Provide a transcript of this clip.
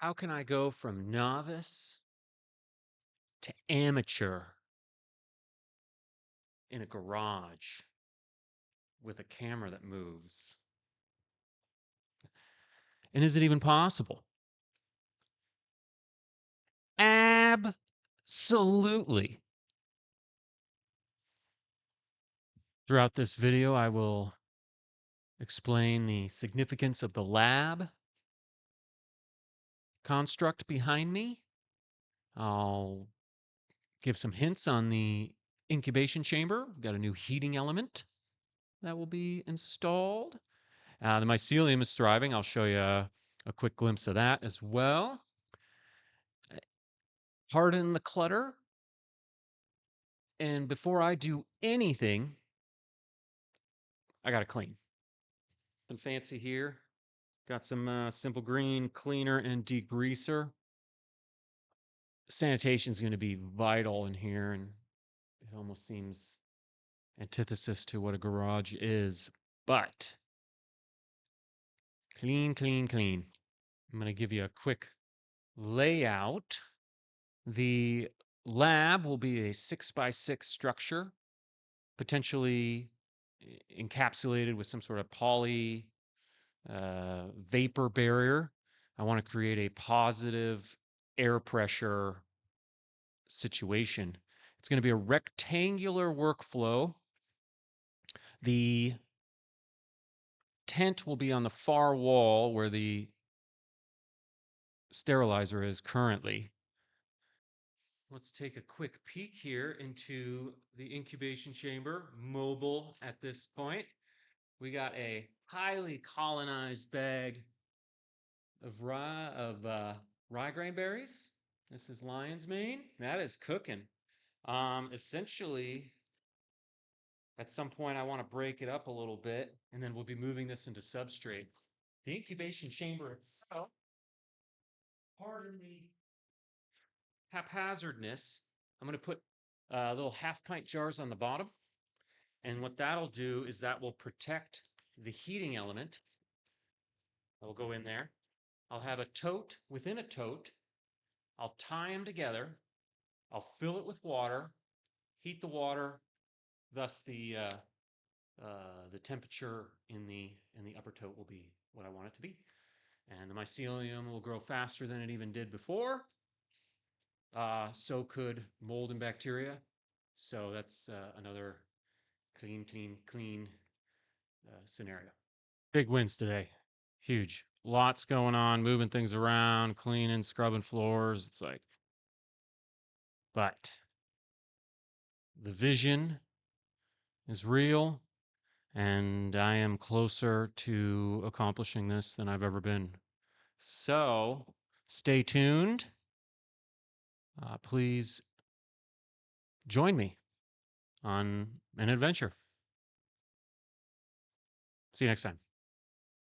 How can I go from novice to amateur in a garage with a camera that moves? And is it even possible? Absolutely. Throughout this video, I will explain the significance of the lab construct behind me. I'll give some hints on the incubation chamber. We've got a new heating element that will be installed. The mycelium is thriving. I'll show you a quick glimpse of that as well. Pardon the clutter. And before I do anything, I got to clean. Nothing fancy here. Got some simple green cleaner and degreaser. Sanitation is going to be vital in here, and it almost seems antithesis to what a garage is. But clean, clean, clean. I'm going to give you a quick layout. The lab will be a 6x6 structure, potentially encapsulated with some sort of poly vapor barrier. I want to create a positive air pressure situation. It's going to be a rectangular workflow. The tent will be on the far wall where the sterilizer is currently. Let's take a quick peek here into the incubation chamber, mobile at this point. We got a highly colonized bag of rye grain berries. This is lion's mane. That is cooking. Essentially, at some point, I want to break it up a little bit, and then we'll be moving this into substrate. The incubation chamber itself, pardon the haphazardness, I'm going to put little half pint jars on the bottom. And what that'll do is that will protect the heating element. That will go in there. I'll have a tote within a tote. I'll tie them together. I'll fill it with water, heat the water, thus the temperature in the upper tote will be what I want it to be. And the mycelium will grow faster than it even did before. So could mold and bacteria. So that's another clean, clean, clean scenario. Big wins today. Huge. Lots going on, moving things around, cleaning, scrubbing floors. It's like, but the vision is real, and I am closer to accomplishing this than I've ever been. So stay tuned. Please join me on an adventure. See you next time.